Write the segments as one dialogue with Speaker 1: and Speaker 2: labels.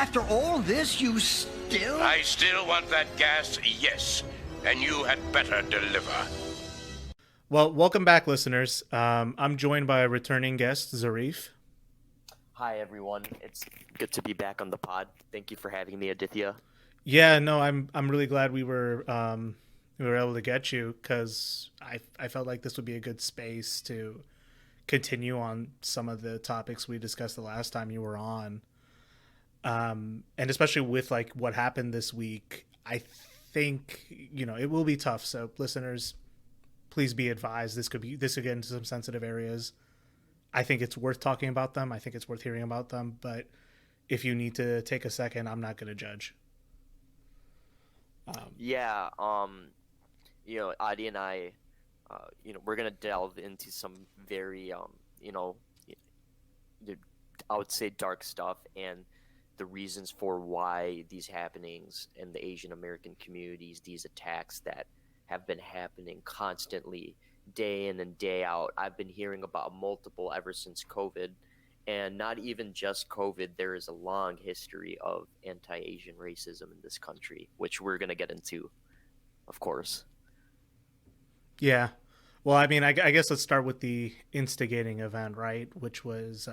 Speaker 1: After all this, you still...
Speaker 2: I still want that gas, yes. And you had better deliver.
Speaker 3: Well, welcome back, listeners. I'm joined by a returning guest, Zarif.
Speaker 4: Hi, everyone. It's good to be back on the pod. Thank you for having me, Aditya.
Speaker 3: Yeah, no, I'm really glad we were able to get you, because I felt like this would be a good space to continue on some of the topics we discussed the last time you were on. And especially with like what happened this week, I think, it will be tough. So listeners, please be advised, this could get into some sensitive areas. I think it's worth talking about them. I think it's worth hearing about them. But if you need to take a second, I'm not going to judge.
Speaker 4: Adi and I, we're going to delve into some very, I would say dark stuff and the reasons for why these happenings in the Asian American communities, these attacks that have been happening constantly, day in and day out. I've been hearing about multiple ever since COVID, and not even just COVID. There is a long history of anti-Asian racism in this country, which we're going to get into, of course.
Speaker 3: Yeah. Well, I mean, I guess let's start with the instigating event, right? Which was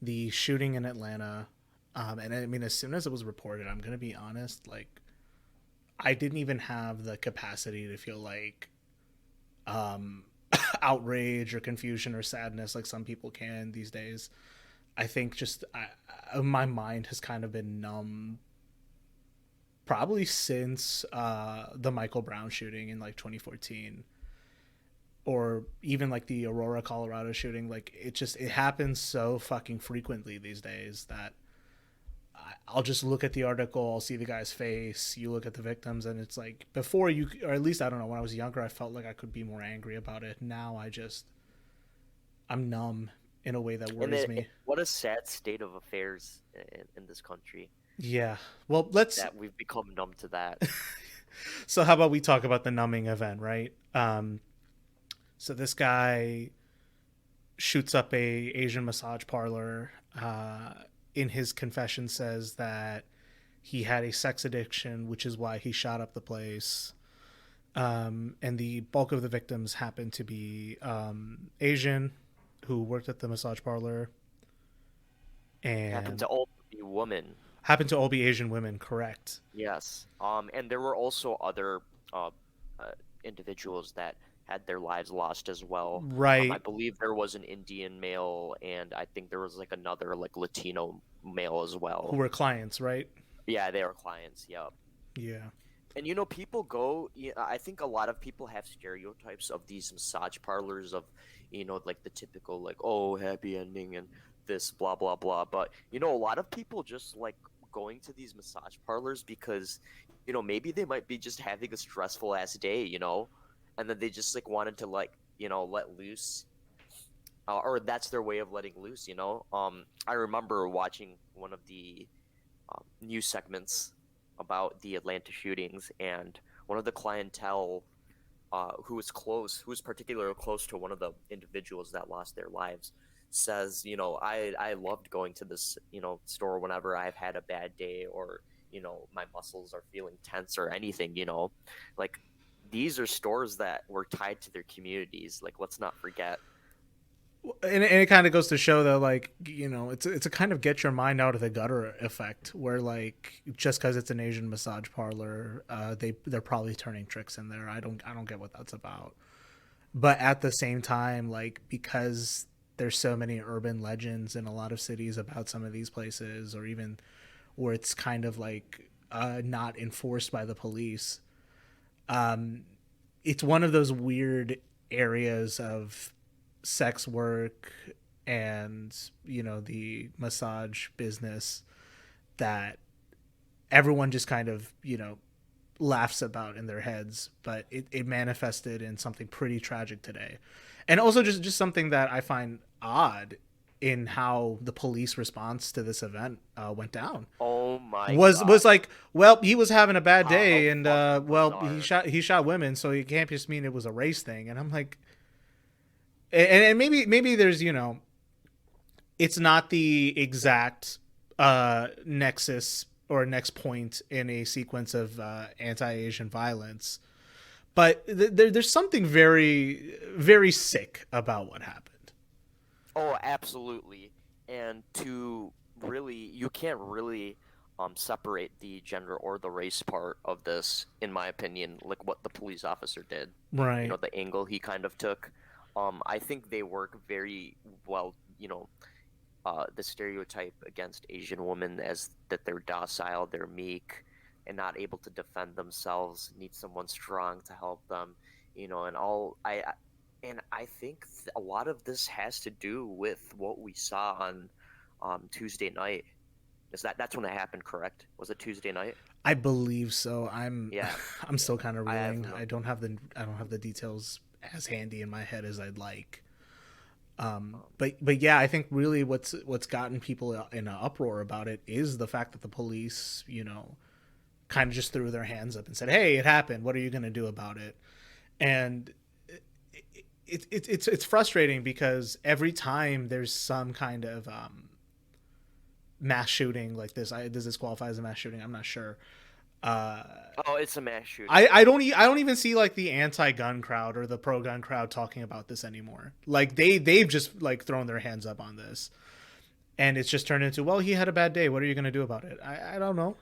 Speaker 3: the shooting in Atlanta. And I mean, as soon as it was reported, I'm going to be honest, like, I didn't even have the capacity to feel like outrage or confusion or sadness like some people can these days. I think just my mind has kind of been numb probably since the Michael Brown shooting in like 2014, or even like the Aurora, Colorado shooting. Like it happens so fucking frequently these days that I'll just look at the article, I'll see the guy's face, you look at the victims, and it's like, before you, or at least, I don't know, when I was younger, I felt like I could be more angry about it. Now I'm numb in a way that worries me.
Speaker 4: What a sad state of affairs in this country.
Speaker 3: Yeah. Well,
Speaker 4: that we've become numb to that.
Speaker 3: So how about we talk about the numbing event, right? So this guy shoots up a Asian massage parlor, in his confession says that he had a sex addiction, which is why he shot up the place. And the bulk of the victims happened to be Asian, who worked at the massage parlor. And
Speaker 4: happened to all be women.
Speaker 3: Happened to all be Asian women, correct.
Speaker 4: Yes. And there were also other individuals that had their lives lost as well.
Speaker 3: Right.
Speaker 4: I believe there was an Indian male, and I think there was like another like Latino male as well.
Speaker 3: Who were clients, right?
Speaker 4: Yeah, they were clients. Yep.
Speaker 3: Yeah.
Speaker 4: And people go. I think a lot of people have stereotypes of these massage parlors of, like the typical like, oh, happy ending and this blah blah blah. But a lot of people just like going to these massage parlors because, maybe they might be just having a stressful ass day, and then they just like wanted to like let loose, or that's their way of letting loose. I remember watching one of the news segments about the Atlanta shootings, and one of the clientele who was particularly close to one of the individuals that lost their lives, says, I loved going to this store whenever I've had a bad day, or my muscles are feeling tense or anything. Like, these are stores that were tied to their communities. Like, let's not forget.
Speaker 3: And it kind of goes to show that, like, it's a kind of get your mind out of the gutter effect, where like just because it's an Asian massage parlor, they're probably turning tricks in there. I don't get what that's about. But at the same time, like, because there's so many urban legends in a lot of cities about some of these places, or even where it's kind of like not enforced by the police. It's one of those weird areas of sex work and, the massage business that everyone just kind of, laughs about in their heads, but it manifested in something pretty tragic today. And also just something that I find odd in how the police response to this event went down.
Speaker 4: Oh my
Speaker 3: God. Was like, well, he was having a bad day, and
Speaker 4: bizarre.
Speaker 3: he shot women, so it can't just mean it was a race thing. And I'm like, and maybe there's, it's not the exact nexus or next point in a sequence of anti-Asian violence. But there's something very, very sick about what happened.
Speaker 4: Oh, absolutely. And you can't really separate the gender or the race part of this, in my opinion, like what the police officer did.
Speaker 3: Right.
Speaker 4: The angle he kind of took. I think they work very well, the stereotype against Asian women as that they're docile, they're meek, and not able to defend themselves, need someone strong to help them, and all. And I think a lot of this has to do with what we saw on Tuesday night. That's when it happened? Correct? Was it Tuesday night?
Speaker 3: I believe so.
Speaker 4: Yeah.
Speaker 3: I'm still kind of reeling.
Speaker 4: no-
Speaker 3: I don't have the details as handy in my head as I'd like. But yeah, I think really what's gotten people in an uproar about it is the fact that the police, kind of just threw their hands up and said, "Hey, it happened. What are you going to do about it?" And it's frustrating because every time there's some kind of mass shooting like this, does this qualify as a mass shooting? I'm not sure.
Speaker 4: Oh, it's a mass shooting.
Speaker 3: I don't even see like the anti-gun crowd or the pro-gun crowd talking about this anymore. Like they've just like thrown their hands up on this, and it's just turned into, well, he had a bad day. What are you going to do about it? I don't know.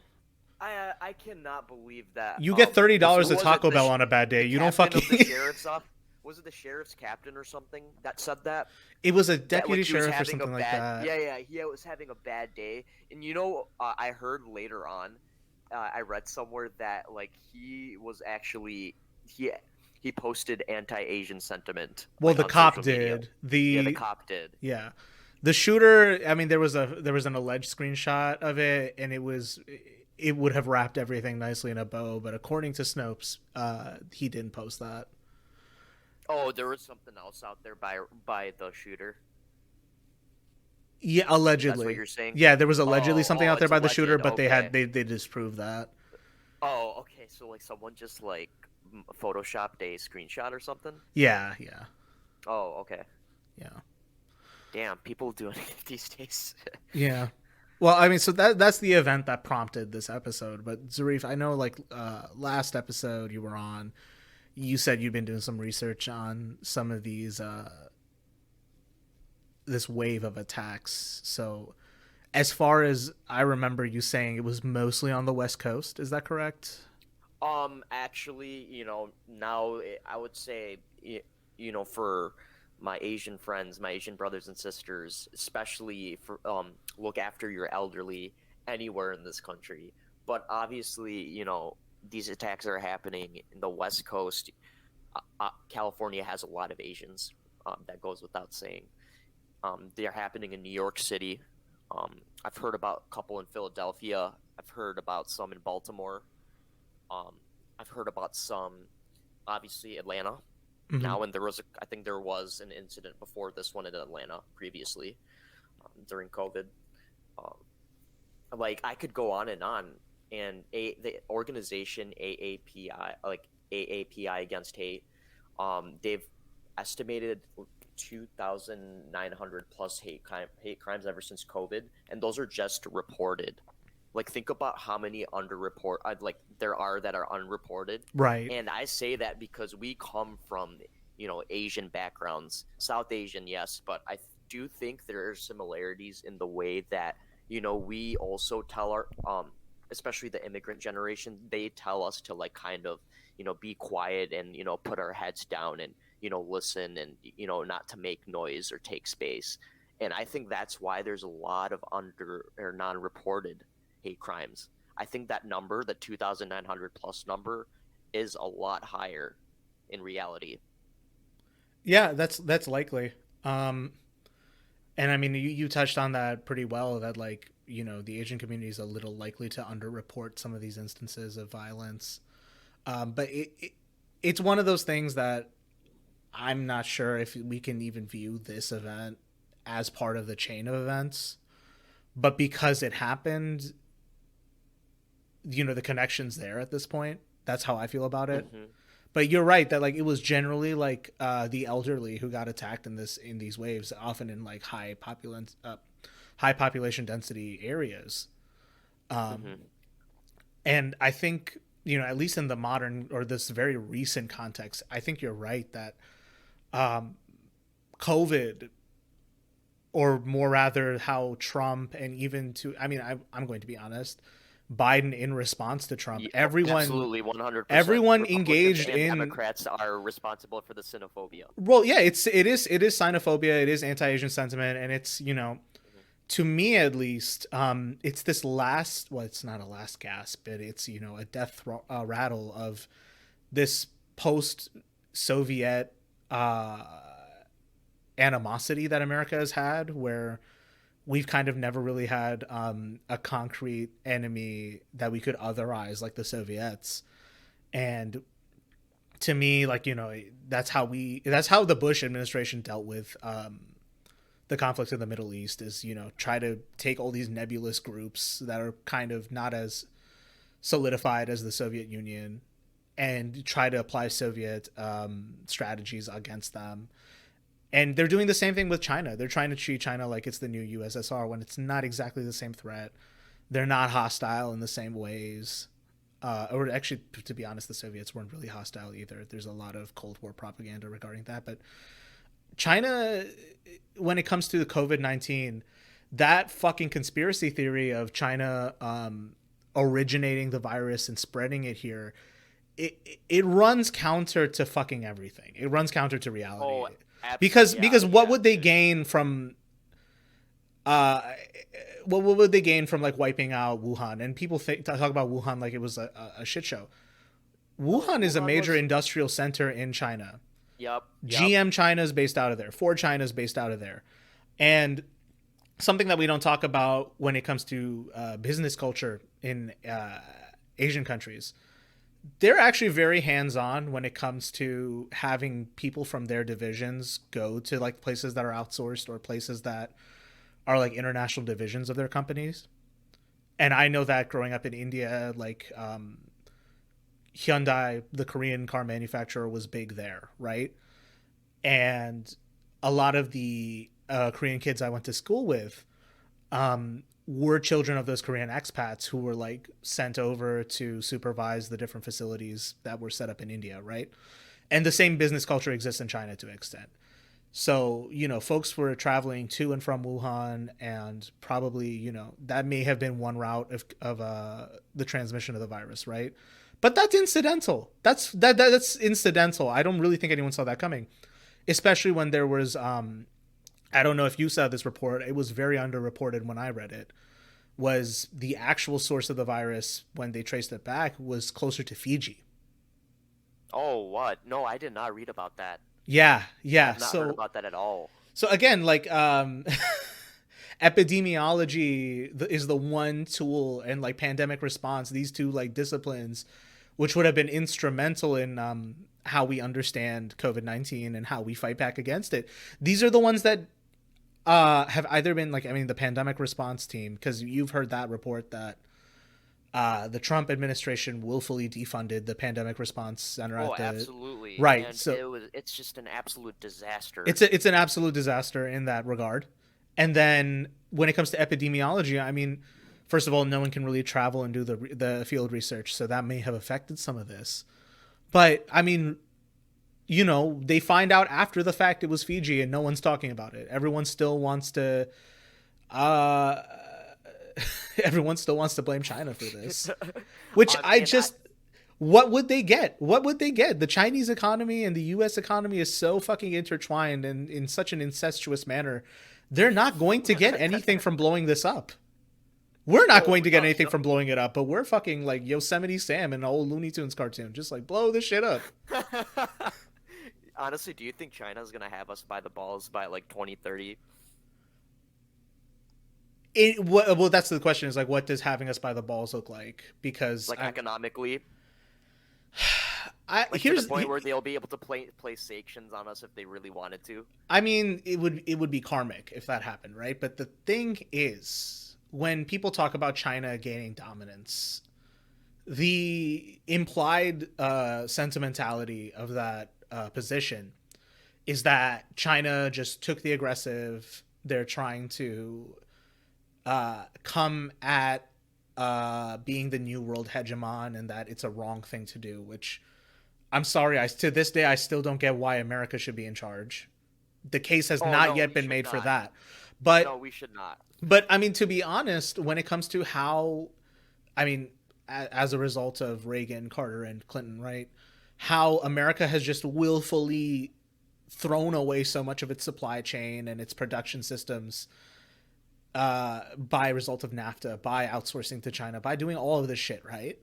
Speaker 4: I cannot believe that.
Speaker 3: You get $30
Speaker 4: who
Speaker 3: at
Speaker 4: was
Speaker 3: Taco
Speaker 4: it?
Speaker 3: Bell on a bad day. You don't
Speaker 4: Captain
Speaker 3: fucking.
Speaker 4: of the sheriff's office? Was it the sheriff's captain or something that said that?
Speaker 3: It was a
Speaker 4: That,
Speaker 3: deputy
Speaker 4: he was
Speaker 3: sheriff or
Speaker 4: having a
Speaker 3: something like
Speaker 4: bad,
Speaker 3: that.
Speaker 4: Yeah, he was having a bad day, and I heard later on, I read somewhere that like he was actually he posted anti-Asian sentiment.
Speaker 3: Well,
Speaker 4: like,
Speaker 3: the
Speaker 4: on
Speaker 3: cop
Speaker 4: social media.
Speaker 3: did.
Speaker 4: The cop did.
Speaker 3: Yeah. The shooter, I mean, there was an alleged screenshot of it, and it would have wrapped everything nicely in a bow, but according to Snopes, he didn't post that.
Speaker 4: Oh, there was something else out there by the shooter.
Speaker 3: Yeah, allegedly.
Speaker 4: That's what you're saying?
Speaker 3: Yeah, there was allegedly something out there
Speaker 4: it's
Speaker 3: by the shooter,
Speaker 4: alleged,
Speaker 3: but
Speaker 4: okay.
Speaker 3: they disproved that.
Speaker 4: Oh, okay. So like someone just like photoshopped a screenshot or something.
Speaker 3: Yeah.
Speaker 4: Oh, okay.
Speaker 3: Yeah.
Speaker 4: Damn, people doing it these days.
Speaker 3: Yeah. Well, I mean, so that's the event that prompted this episode. But Zarif, I know like last episode you were on, you said you'd been doing some research on some of these this wave of attacks. So as far as I remember you saying, it was mostly on the West Coast. Is that correct?
Speaker 4: Actually, now I would say, for my Asian friends, my Asian brothers and sisters, especially for look after your elderly anywhere in this country. But obviously, these attacks are happening in the West Coast. California has a lot of Asians. That goes without saying. They're happening in New York City. I've heard about a couple in Philadelphia. I've heard about some in Baltimore. I've heard about some, obviously, Atlanta.
Speaker 3: Mm-hmm.
Speaker 4: Now, and I think there was an incident before this one in Atlanta previously, during COVID. Like I could go on, and the organization AAPI Against Hate, they've estimated 2,900 plus hate crimes ever since COVID, and those are just reported. Like, think about how many there are that are unreported.
Speaker 3: Right.
Speaker 4: And I say that because we come from, Asian backgrounds, South Asian, yes, but I do think there are similarities in the way that, we also tell our, especially the immigrant generation, they tell us to like kind of, be quiet and, put our heads down and, listen and, not to make noise or take space. And I think that's why there's a lot of non-reported hate crimes. I think that number, the 2,900 plus number, is a lot higher in reality.
Speaker 3: Yeah, that's likely. And I mean, you touched on that pretty well, that like, the Asian community is a little likely to underreport some of these instances of violence. But it's one of those things that I'm not sure if we can even view this event as part of the chain of events. But because it happened, the connection's there at this point. That's how I feel about it. Mm-hmm. But you're right that like it was generally like the elderly who got attacked in these waves, often in like high high population density areas.
Speaker 4: Mm-hmm.
Speaker 3: And I think, you know, at least in the modern or this very recent context, I think you're right that COVID, or more rather how Trump, and even to, I mean, I'm going to be honest, Biden in response to Trump,
Speaker 4: Yeah,
Speaker 3: everyone,
Speaker 4: absolutely 100%.
Speaker 3: everyone
Speaker 4: Republicans
Speaker 3: engaged
Speaker 4: and
Speaker 3: in,
Speaker 4: Democrats are responsible for the xenophobia.
Speaker 3: well, yeah, it is xenophobia, it is anti-Asian sentiment, and it's, you know, to me at least, it's this last, well, it's not a last gasp, but it's, you know, a death rattle of this post-Soviet animosity that America has had, where we've kind of never really had a concrete enemy that we could otherize like the Soviets. And to me, like, you know, that's how the Bush administration dealt with the conflict in the Middle East, is, you know, try to take all these nebulous groups that are kind of not as solidified as the Soviet Union and try to apply Soviet strategies against them. And they're doing the same thing with China. They're trying to treat China like it's the new USSR when it's not exactly the same threat. They're not hostile in the same ways. Or actually, to be honest, the Soviets weren't really hostile either. There's a lot of Cold War propaganda regarding that. But China, when it comes to the COVID-19, that fucking conspiracy theory of China originating the virus and spreading it here, it runs counter to fucking everything. It runs counter to reality.
Speaker 4: Oh,
Speaker 3: because what would they gain from what would they gain from like wiping out Wuhan? And people talk about Wuhan like it was a shit show. Wuhan is a major industrial center in China.
Speaker 4: Yep.
Speaker 3: GM China is based out of there. Ford China is based out of there. And something that we don't talk about when it comes to business culture in Asian countries, they're actually very hands-on when it comes to having people from their divisions go to like places that are outsourced or places that are like international divisions of their companies. And I know that growing up in India, like Hyundai, the Korean car manufacturer, was big there, right? And a lot of the Korean kids I went to school with were children of those Korean expats who were like sent over to supervise the different facilities that were set up in India, right? And the same business culture exists in China to an extent. So, you know, folks were traveling to and from Wuhan, and probably, you know, that may have been one route of the transmission of the virus, right? But that's incidental. That's incidental. I don't really think anyone saw that coming, especially when there was I don't know if you saw this report. It was very underreported when I read it. Was the actual source of the virus, when they traced it back, was closer to Fiji.
Speaker 4: Oh, what? No, I did not read about that.
Speaker 3: Yeah.
Speaker 4: I've not heard about that at all.
Speaker 3: So again, like epidemiology is the one tool, and like pandemic response, these two like disciplines, which would have been instrumental in how we understand COVID-19 and how we fight back against it. These are the ones that have either been like, I mean, the pandemic response team, because you've heard that report that the Trump administration willfully defunded the pandemic response center.
Speaker 4: Absolutely.
Speaker 3: Right.
Speaker 4: And
Speaker 3: so
Speaker 4: it's just an absolute disaster.
Speaker 3: It's an absolute disaster in that regard. And then when it comes to epidemiology, I mean, first of all, no one can really travel and do the field research, so that may have affected some of this. But I mean, you know, they find out after the fact it was Fiji, and no one's talking about it. Everyone still wants to blame China for this, which what would they get? What would they get? The Chinese economy and the U.S. economy is so fucking intertwined and in such an incestuous manner. They're not going to get anything from blowing this up. We're not going to get anything from blowing it up, but we're fucking like Yosemite Sam in an old Looney Tunes cartoon. Just like blow this shit up.
Speaker 4: Honestly, do you think China's going to have us by the balls by like 2030?
Speaker 3: Well, that's the question, is like, what does having us by the balls look like? Because
Speaker 4: like economically,
Speaker 3: to
Speaker 4: the point where they'll be able to place sanctions on us if they really wanted to.
Speaker 3: I mean, it would be karmic if that happened, right? But the thing is, when people talk about China gaining dominance, the implied sentimentality of that position is that China just took the aggressive. They're trying to come at being the new world hegemon, and that it's a wrong thing to do, which I'm sorry, to this day I still don't get why America should be in charge. The case has
Speaker 4: Oh
Speaker 3: not
Speaker 4: no,
Speaker 3: yet
Speaker 4: we
Speaker 3: been
Speaker 4: should
Speaker 3: made for
Speaker 4: not.
Speaker 3: that.
Speaker 4: No,
Speaker 3: But
Speaker 4: we should not.
Speaker 3: I mean, to be honest, when it comes to how, I mean, as a result of Reagan, Carter, and Clinton, right? How America has just willfully thrown away so much of its supply chain and its production systems by result of NAFTA, by outsourcing to China, by doing all of this shit, right?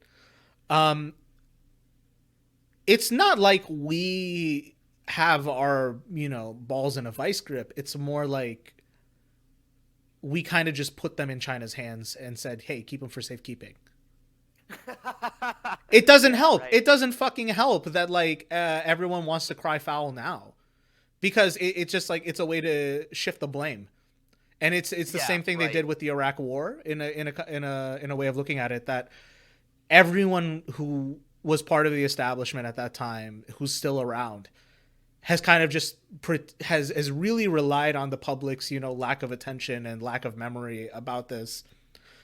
Speaker 3: Um, it's not like we have our, balls in a vice grip. It's more like we kind of just put them in China's hands and said, hey, keep them for safekeeping. It doesn't help.
Speaker 4: Right.
Speaker 3: It doesn't fucking help that everyone wants to cry foul now, because it's just like it's a way to shift the blame, and it's the
Speaker 4: Yeah,
Speaker 3: same thing they
Speaker 4: right.
Speaker 3: did with the Iraq War in a way of looking at it, that everyone who was part of the establishment at that time, who's still around, has kind of just has really relied on the public's lack of attention and lack of memory about this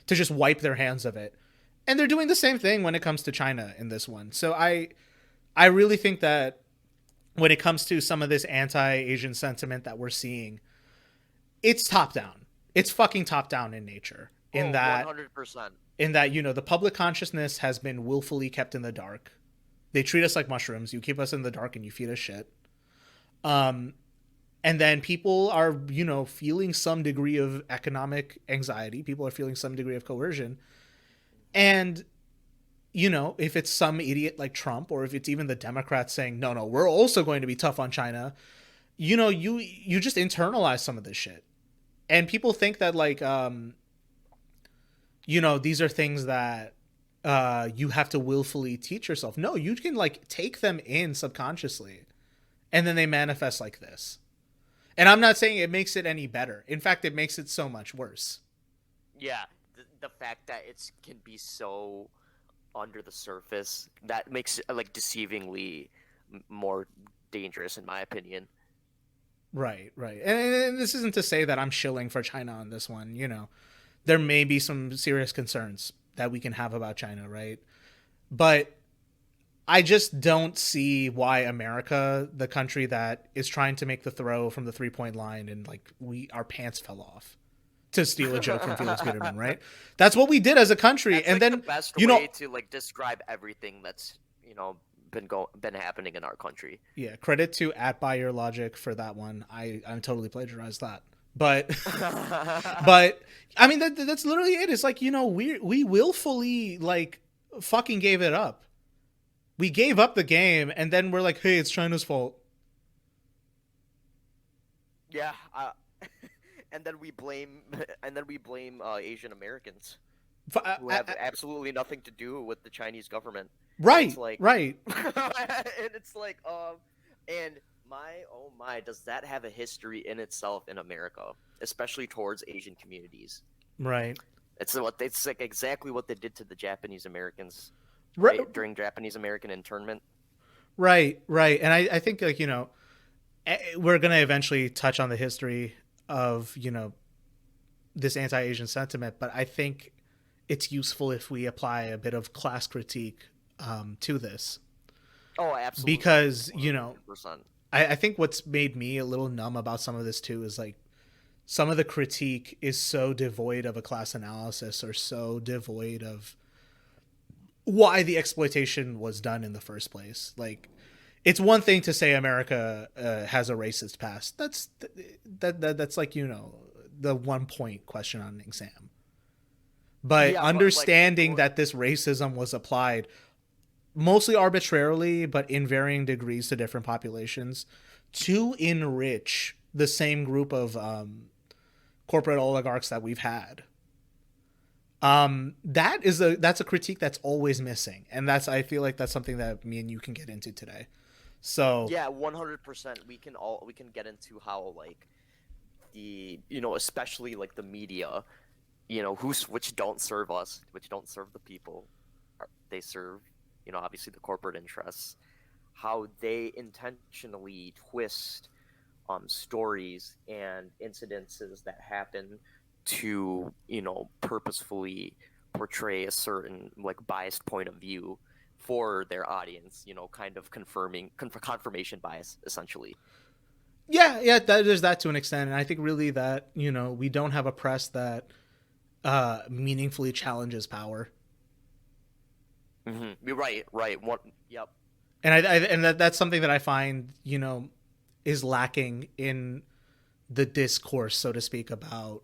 Speaker 3: to just wipe their hands of it. And they're doing the same thing when it comes to China in this one. So I really think that when it comes to some of this anti-Asian sentiment that we're seeing, it's top down. It's fucking top down in nature. In that
Speaker 4: 100%.
Speaker 3: The public consciousness has been willfully kept in the dark. They treat us like mushrooms. You keep us in the dark and you feed us shit. And then people are, feeling some degree of economic anxiety. People are feeling some degree of coercion. And, if it's some idiot like Trump, or if it's even the Democrats saying, no, we're also going to be tough on China, you just internalize some of this shit. And people think that these are things that you have to willfully teach yourself. No, you can take them in subconsciously, and then they manifest like this. And I'm not saying it makes it any better. In fact, it makes it so much worse.
Speaker 4: Yeah, the fact that it can be so under the surface, that makes it deceivingly more dangerous, in my opinion.
Speaker 3: Right. And this isn't to say that I'm shilling for China on this one. There may be some serious concerns that we can have about China, right? But I just don't see why America, the country that is trying to make the throw from the 3-point line, and our pants fell off, to steal a joke from Felix Biederman, right? That's what we did as a country.
Speaker 4: That's
Speaker 3: and then
Speaker 4: the best way to describe everything that's been happening in our country.
Speaker 3: Yeah, credit to @BuyYourLogic for that one. I'm totally plagiarized that. But but I mean that's literally it. It's we willfully fucking gave it up. We gave up the game, and then we're like, hey, it's China's fault.
Speaker 4: Yeah, and then we blame Asian Americans who have absolutely nothing to do with the Chinese government.
Speaker 3: Right, right.
Speaker 4: And it's and oh my, does that have a history in itself in America, especially towards Asian communities?
Speaker 3: Right.
Speaker 4: It's exactly what they did to the Japanese Americans,
Speaker 3: Right.
Speaker 4: during Japanese American internment.
Speaker 3: Right. And I think we're gonna eventually touch on the history of this anti-Asian sentiment, but I think it's useful if we apply a bit of class critique to this.
Speaker 4: Oh, absolutely.
Speaker 3: Because
Speaker 4: 100%.
Speaker 3: I think what's made me a little numb about some of this too is some of the critique is so devoid of a class analysis, or so devoid of why the exploitation was done in the first place. It's one thing to say America has a racist past. That's the 1 point question on an exam. But understanding that this racism was applied mostly arbitrarily, but in varying degrees to different populations, to enrich the same group of corporate oligarchs that we've had. That's a critique that's always missing, and I feel like that's something that me and you can get into today. So
Speaker 4: yeah, 100%. We can get into how the especially the media, which don't serve us, which don't serve the people, they serve obviously the corporate interests, how they intentionally twist stories and incidences that happen to, purposefully portray a certain like biased point of view for their audience, kind of confirmation bias essentially.
Speaker 3: Yeah, there's that to an extent, and I think really that we don't have a press that meaningfully challenges power.
Speaker 4: Mm-hmm. Right. What? Yep.
Speaker 3: And that's something that I find is lacking in the discourse, so to speak, about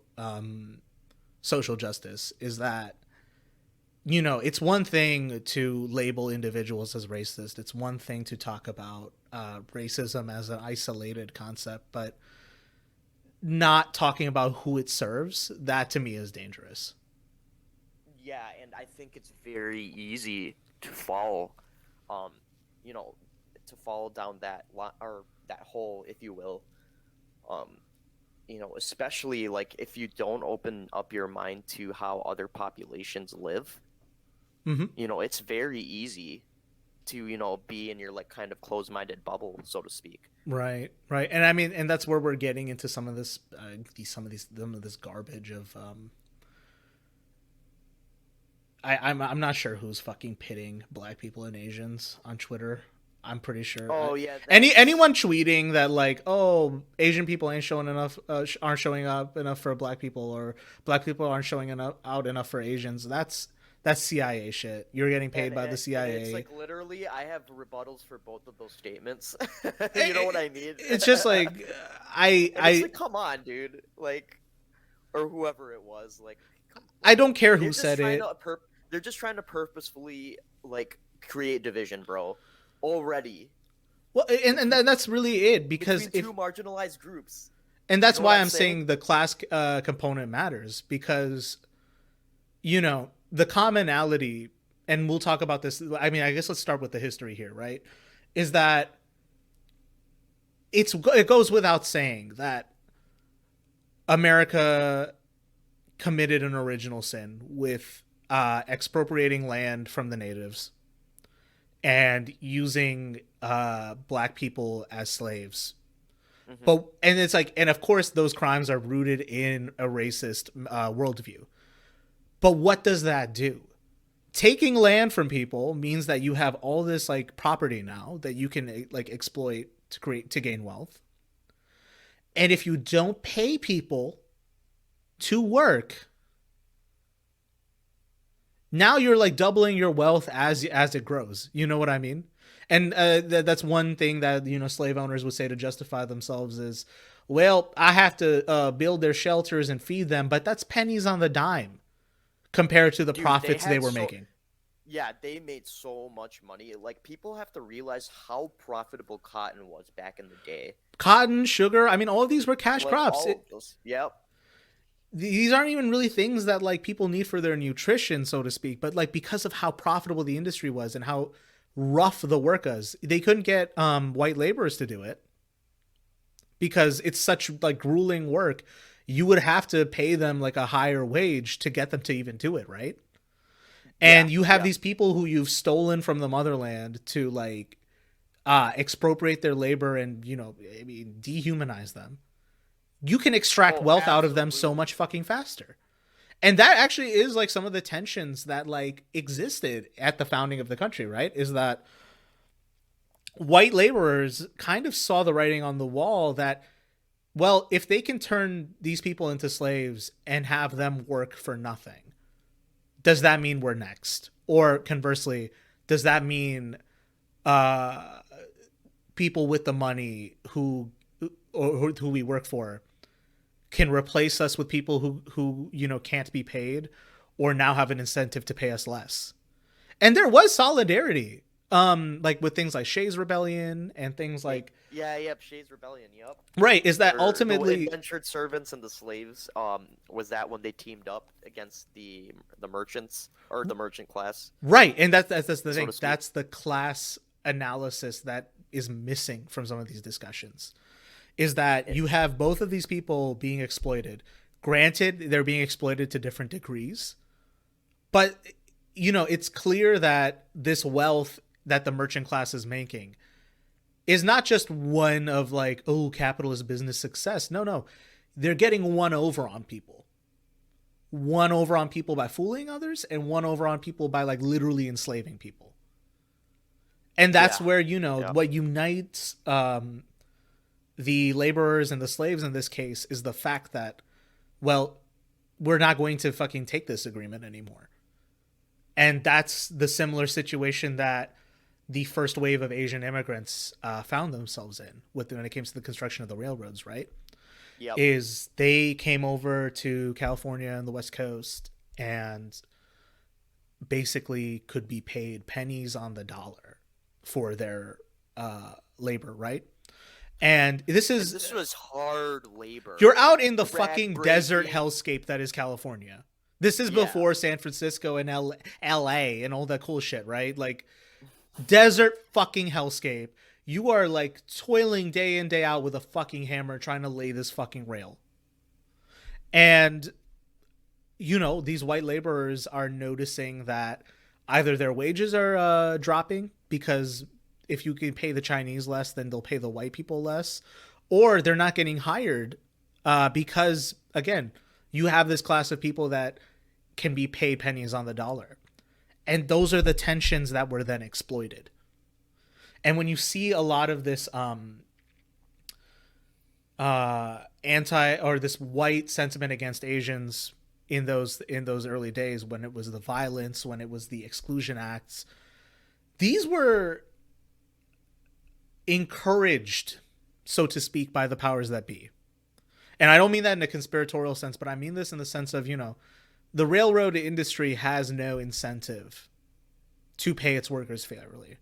Speaker 3: social justice. Is that it's one thing to label individuals as racist. It's one thing to talk about racism as an isolated concept, but not talking about who it serves, that to me is dangerous.
Speaker 4: Yeah, and I think it's very easy to fall, um, to fall down that or that hole, if you will. Um, especially like if you don't open up your mind to how other populations live.
Speaker 3: Mm-hmm.
Speaker 4: It's very easy to be in your like kind of closed-minded bubble, so to speak.
Speaker 3: Right. And I mean, and that's where we're getting into some of this some of this garbage of I'm not sure who's fucking pitting black people and Asians on Twitter. I'm pretty sure.
Speaker 4: Oh yeah.
Speaker 3: Anyone tweeting that like, oh, Asian people ain't showing enough, aren't showing up enough for black people, or black people aren't showing out enough for Asians. That's CIA shit. You're getting paid by the CIA.
Speaker 4: It's like literally, I have rebuttals for both of those statements. You know what I mean?
Speaker 3: It's just like
Speaker 4: it's like, come on, dude. Like, or whoever it was. Like,
Speaker 3: I don't care who said it.
Speaker 4: They're just trying to purposefully like create division, bro. Already.
Speaker 3: Well, and that's really it, because
Speaker 4: between two marginalized groups.
Speaker 3: And that's why I'm saying the class component matters, because the commonality, and we'll talk about this. I mean, I guess let's start with the history here, right? Is that it goes without saying that America committed an original sin with expropriating land from the natives and using black people as slaves. Mm-hmm. And of course those crimes are rooted in a racist worldview. But what does that do? Taking land from people means that you have all this like property now that you can like exploit to gain wealth. And if you don't pay people to work, now you're like doubling your wealth as it grows. You know what I mean? And that's one thing that slave owners would say to justify themselves is, well, I have to build their shelters and feed them, but that's pennies on the dime compared to the profits they were making.
Speaker 4: Yeah, they made so much money. Like, people have to realize how profitable cotton was back in the day.
Speaker 3: Cotton, sugar, I mean, all of these were cash crops.
Speaker 4: Yep.
Speaker 3: These aren't even really things that like people need for their nutrition, so to speak, but like because of how profitable the industry was and how rough the work was, they couldn't get white laborers to do it because it's such like grueling work. You would have to pay them like a higher wage to get them to even do it, right? And you have these people who you've stolen from the motherland to like expropriate their labor and dehumanize them. You can extract wealth out of them so much fucking faster. And that actually is like some of the tensions that like existed at the founding of the country, right? Is that white laborers kind of saw the writing on the wall that, well, if they can turn these people into slaves and have them work for nothing, does that mean we're next? Or conversely, does that mean people with the money who we work for can replace us with people who can't be paid or now have an incentive to pay us less? And there was solidarity, like with things like Shays Rebellion and things like
Speaker 4: Shays Rebellion, yep.
Speaker 3: Right, is that ultimately
Speaker 4: the indentured servants and the slaves, was that when they teamed up against the merchants or the merchant class?
Speaker 3: Right, and that's the thing. That's the class analysis that is missing from some of these discussions. Is that you have both of these people being exploited. Granted, they're being exploited to different degrees, but it's clear that this wealth that the merchant class is making is not just one of like, oh, capitalist business success. No, they're getting one over on people. one over on people by fooling others and one over on people by like literally enslaving people. And that's where, what unites the laborers and the slaves in this case is the fact that, well, we're not going to fucking take this agreement anymore. And that's the similar situation that the first wave of Asian immigrants found themselves in when it came to the construction of the railroads, right?
Speaker 4: Yep.
Speaker 3: Is they came over to California and the West Coast and basically could be paid pennies on the dollar for their labor, right? And this
Speaker 4: was hard labor.
Speaker 3: You're out in the fucking desert hellscape that is California. This is before San Francisco and LA and all that cool shit, right? Like, desert fucking hellscape. You are like toiling day in, day out with a fucking hammer trying to lay this fucking rail. And, these white laborers are noticing that either their wages are dropping because if you can pay the Chinese less, then they'll pay the white people less, or they're not getting hired because, again, you have this class of people that can be paid pennies on the dollar. And those are the tensions that were then exploited. And when you see a lot of this this white sentiment against Asians in those early days, when it was the violence, when it was the Exclusion Acts, these were encouraged, so to speak, by the powers that be. And I don't mean that in a conspiratorial sense, but I mean this in the sense of, the railroad industry has no incentive to pay its workers fairly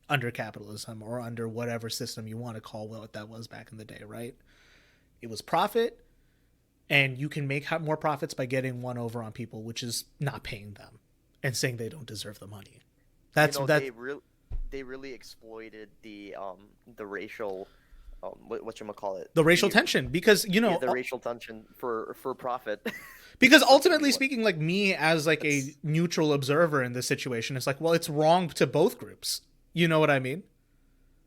Speaker 3: under capitalism or under whatever system you want to call what that was back in the day, right? It was profit, and you can make more profits by getting one over on people, which is not paying them and saying they don't deserve the money. They
Speaker 4: really exploited the racial whatchamacallit,
Speaker 3: the racial tension, because
Speaker 4: the racial tension for profit.
Speaker 3: Because ultimately speaking, like, me as like a neutral observer in this situation, it's like, well, it's wrong to both groups. You know what I mean?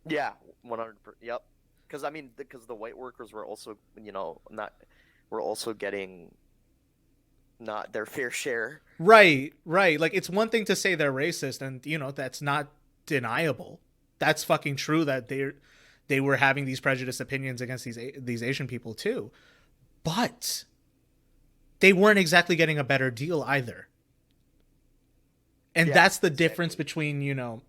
Speaker 4: Yeah, 100%. Yep. Because the white workers were also, were also getting not their fair share.
Speaker 3: Right. Like, it's one thing to say they're racist, and that's not deniable. That's fucking true that they were having these prejudiced opinions against these Asian people too, but they weren't exactly getting a better deal either. And that's the difference between,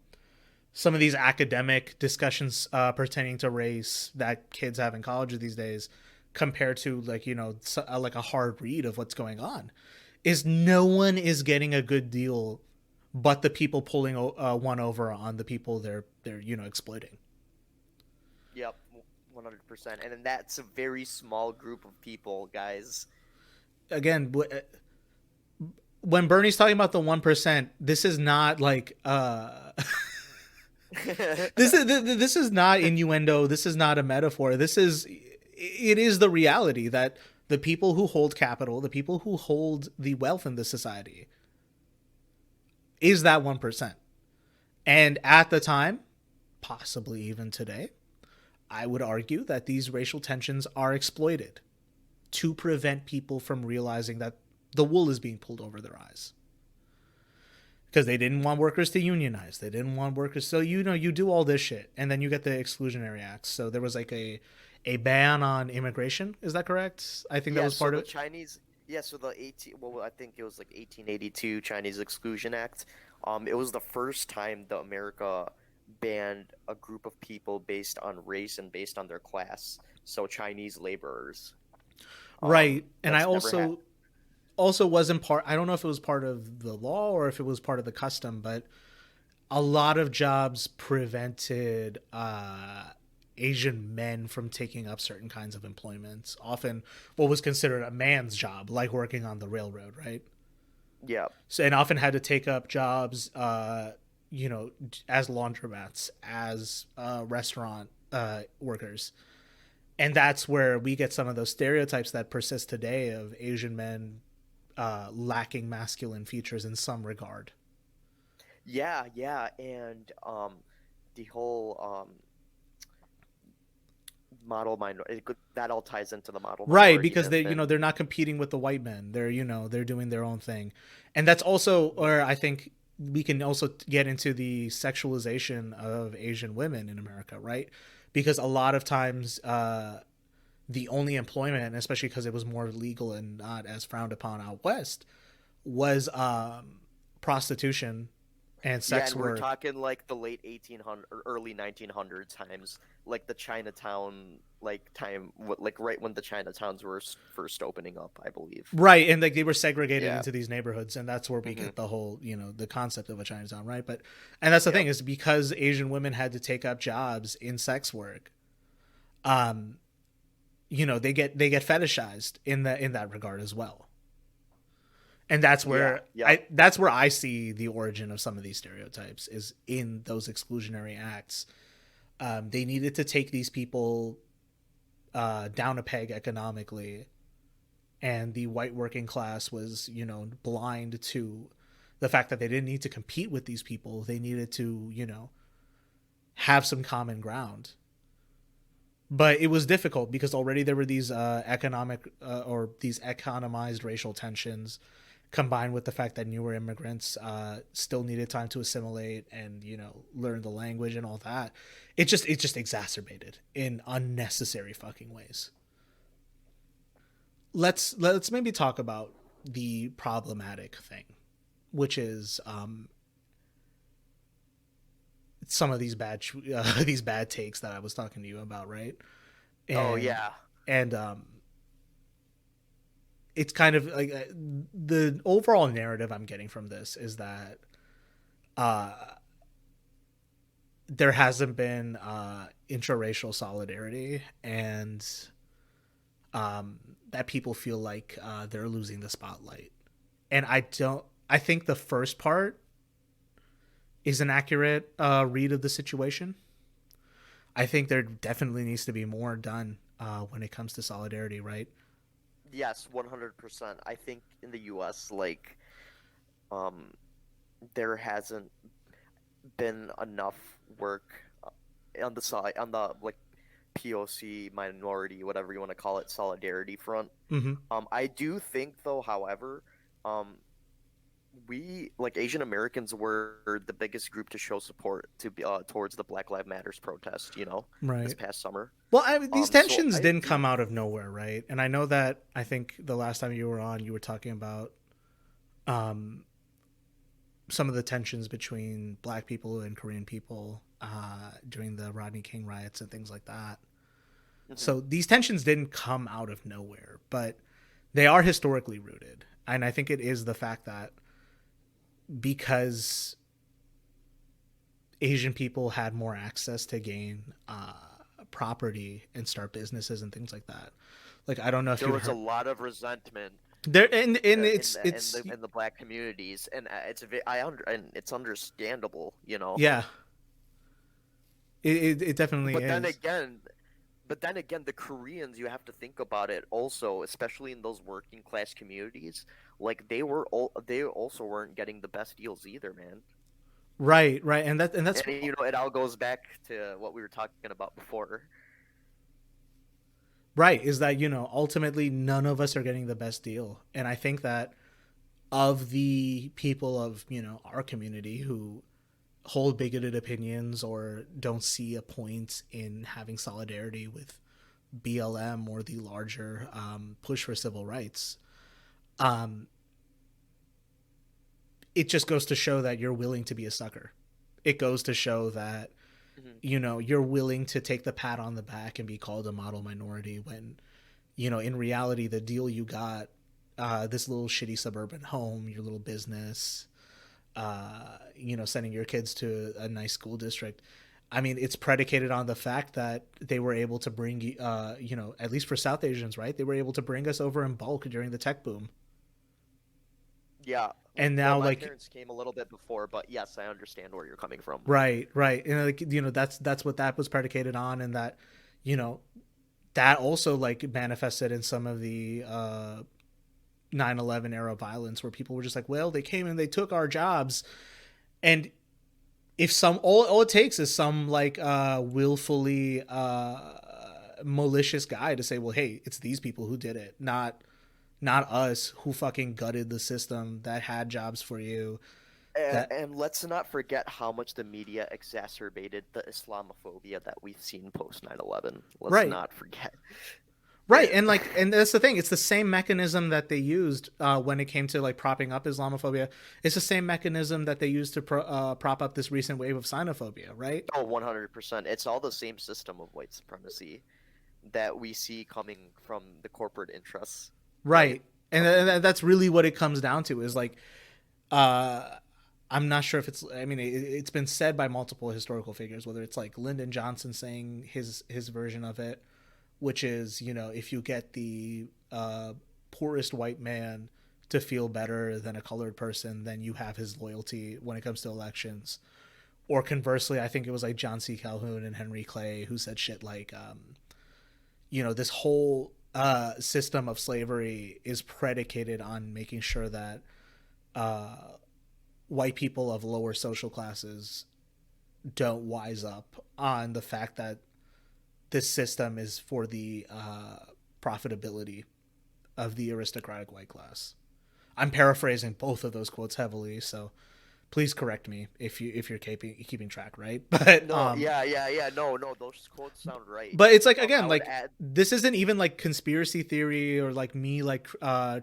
Speaker 3: some of these academic discussions pertaining to race that kids have in college these days compared to like a hard read of what's going on, is no one is getting a good deal but the people pulling one over on the people they're exploiting.
Speaker 4: Yep, 100%. And then that's a very small group of people, guys.
Speaker 3: Again, when Bernie's talking about the 1%, this is not like this is not innuendo. This is not a metaphor. It is the reality that the people who hold capital, the people who hold the wealth in this society, is that 1%. And at the time, possibly even today, I would argue that these racial tensions are exploited to prevent people from realizing that the wool is being pulled over their eyes. Because they didn't want workers to unionize. They didn't want workers. So, you do all this shit. And then you get the Exclusionary Acts. So there was like a ban on immigration. Is that correct? I think that was part of it.
Speaker 4: Chinese. Yeah, so I think it was like 1882 Chinese Exclusion Act. It was the first time that America banned a group of people based on race and based on their class. So Chinese laborers.
Speaker 3: Right. And I also wasn't part, I don't know if it was part of the law or if it was part of the custom, but a lot of jobs prevented Asian men from taking up certain kinds of employments, often what was considered a man's job, like working on the railroad, right?
Speaker 4: Yeah.
Speaker 3: So, and often had to take up jobs, as laundromats, as restaurant workers. And that's where we get some of those stereotypes that persist today of Asian men lacking masculine features in some regard.
Speaker 4: Yeah, and the whole model minority. That all ties into the model
Speaker 3: Right,
Speaker 4: minority
Speaker 3: because
Speaker 4: myth.
Speaker 3: they,
Speaker 4: And
Speaker 3: they're not competing with the white men. They're, they're doing their own thing. And that's also, or I think we can also get into the sexualization of Asian women in America, right? Because a lot of times, the only employment, especially because it was more legal and not as frowned upon out west, was prostitution and
Speaker 4: yeah,
Speaker 3: sex
Speaker 4: and we're
Speaker 3: work.
Speaker 4: talking like the late 1800 or early 1900 times, like the Chinatown like time, like right when the Chinatowns were first opening up, I believe.
Speaker 3: Right, and like they were segregated
Speaker 4: Yeah.
Speaker 3: into these neighborhoods, and that's where we
Speaker 4: Hmm.
Speaker 3: get the whole, the concept of a Chinatown, right? But and that's the thing
Speaker 4: Yep.
Speaker 3: is because Asian women had to take up jobs in sex work, um, they get fetishized in that regard as well, and
Speaker 4: Yeah. Yep.
Speaker 3: that's where I see the origin of some of these stereotypes is in those exclusionary acts. They needed to take these people down a peg economically, and the white working class was blind to the fact that they didn't need to compete with these people. They needed to have some common ground, but it was difficult because already there were these economic or these economized racial tensions combined with the fact that newer immigrants still needed time to assimilate and learn the language and all that. It just exacerbated in unnecessary fucking ways. Let's maybe talk about the problematic thing, which is some of these bad these bad takes that I was talking to you about, right?
Speaker 4: Oh
Speaker 3: And
Speaker 4: yeah.
Speaker 3: and it's kind of like the overall narrative I'm getting from this is that uh there hasn't been intraracial solidarity, and that people feel like they're losing the spotlight. And I think the first part is an accurate read of the situation. I think there definitely needs to be more done when it comes to solidarity, right?
Speaker 4: Yes, 100%. I think in the US, like, um there hasn't been enough work on the side, on the like POC minority, whatever you want to call it, solidarity front.
Speaker 3: Mm-hmm.
Speaker 4: I do think though, however, um we, like, Asian Americans were the biggest group to show support to be towards the Black Lives Matters protest, this
Speaker 3: Right.
Speaker 4: past summer.
Speaker 3: Well, I mean, these
Speaker 4: So
Speaker 3: tensions
Speaker 4: I
Speaker 3: didn't come
Speaker 4: do.
Speaker 3: out of nowhere, right? And I know that I think the last time you were on, you were talking about um, some of the tensions between black people and Korean people during the Rodney King riots and things like that.
Speaker 4: Mhm.
Speaker 3: So these tensions didn't come out of nowhere, but they are historically rooted. And I think it is the fact that because Asian people had more access to gain property and start businesses and things like that. Like I don't know if
Speaker 4: There
Speaker 3: you've
Speaker 4: was a
Speaker 3: heard
Speaker 4: lot of resentment
Speaker 3: there, and
Speaker 4: in
Speaker 3: it's
Speaker 4: the black communities, and and it's understandable,
Speaker 3: yeah, it definitely
Speaker 4: But then
Speaker 3: is.
Speaker 4: again, the Koreans, you have to think about it also, especially in those working class communities, like they also weren't getting the best deals either, man.
Speaker 3: Right, right, and that's
Speaker 4: And it all goes back to what we were talking about before.
Speaker 3: right. Is that ultimately none of us are getting the best deal, and I think that of the people of our community who hold bigoted opinions or don't see a point in having solidarity with BLM or the larger push for civil rights, um, it just goes to show that you're willing to be a sucker. It goes to show that
Speaker 4: Mhm.
Speaker 3: you're willing to take the pat on the back and be called a model minority when in reality the deal you got, this little shitty suburban home, your little business, sending your kids to a nice school district. I mean, it's predicated on the fact that they were able to bring, at least for South Asians, right? They were able to bring us over in bulk during the tech boom.
Speaker 4: Yeah.
Speaker 3: And
Speaker 4: Well,
Speaker 3: now,
Speaker 4: my
Speaker 3: like,
Speaker 4: parents came a little bit before, but yes, I understand where you're coming from.
Speaker 3: right, right. And, like, that's what that was predicated on. And that, you know, that also, like, manifested in some of the 9/11 era violence where people were just like, well, they came and they took our jobs. And if all it takes is some like willfully malicious guy to say, well, hey, it's these people who did it, not us who fucking gutted the system that had jobs for you.
Speaker 4: And let's not forget how much the media exacerbated the Islamophobia that we've seen post 9/11. Let's not forget.
Speaker 3: Right, and that's the thing. It's the same mechanism that they used when it came to like propping up Islamophobia. It's the same mechanism that they used to prop up this recent wave of xenophobia, right?
Speaker 4: Oh, 100%. It's all the same system of white supremacy that we see coming from the corporate interests.
Speaker 3: Right, and that's really what it comes down to. Is like, I'm not sure if it's. I mean, it's been said by multiple historical figures, whether it's like Lyndon Johnson saying his version of it, which is, if you get the poorest white man to feel better than a colored person, then you have his loyalty when it comes to elections. Or conversely, I think it was like John C. Calhoun and Henry Clay who said shit like, this whole system of slavery is predicated on making sure that white people of lower social classes don't wise up on the fact that this system is for the profitability of the aristocratic white class. I'm paraphrasing both of those quotes heavily, so please correct me if you're keeping track, right? But
Speaker 4: no, no, those quotes sound right.
Speaker 3: But it's like, again, like this isn't even like conspiracy theory or like me like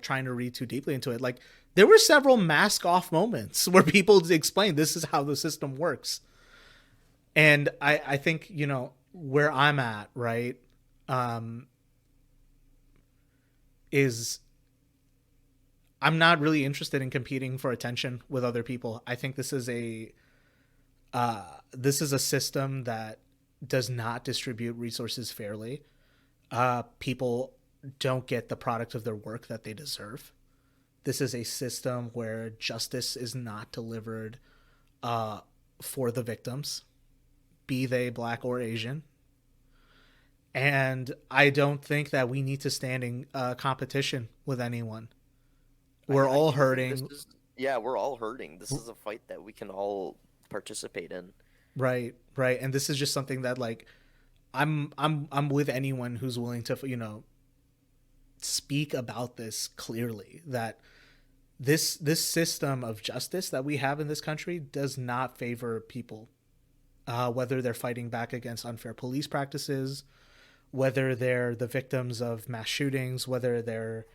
Speaker 3: trying to read too deeply into it. Like there were several mask off moments where people explained this is how the system works, and I think where I'm at, right, is I'm not really interested in competing for attention with other people. I think this is a system that does not distribute resources fairly. People don't get the product of their work that they deserve. This is a system where justice is not delivered for the victims, be they Black or Asian. And I don't think that we need to stand in competition with anyone. We're all hurting.
Speaker 4: We're all hurting. This is a fight that we can all participate in.
Speaker 3: Right. And this is just something that like I'm with anyone who's willing to speak about this clearly, that this system of justice that we have in this country does not favor people, whether they're fighting back against unfair police practices, whether they're the victims of mass shootings, whether they're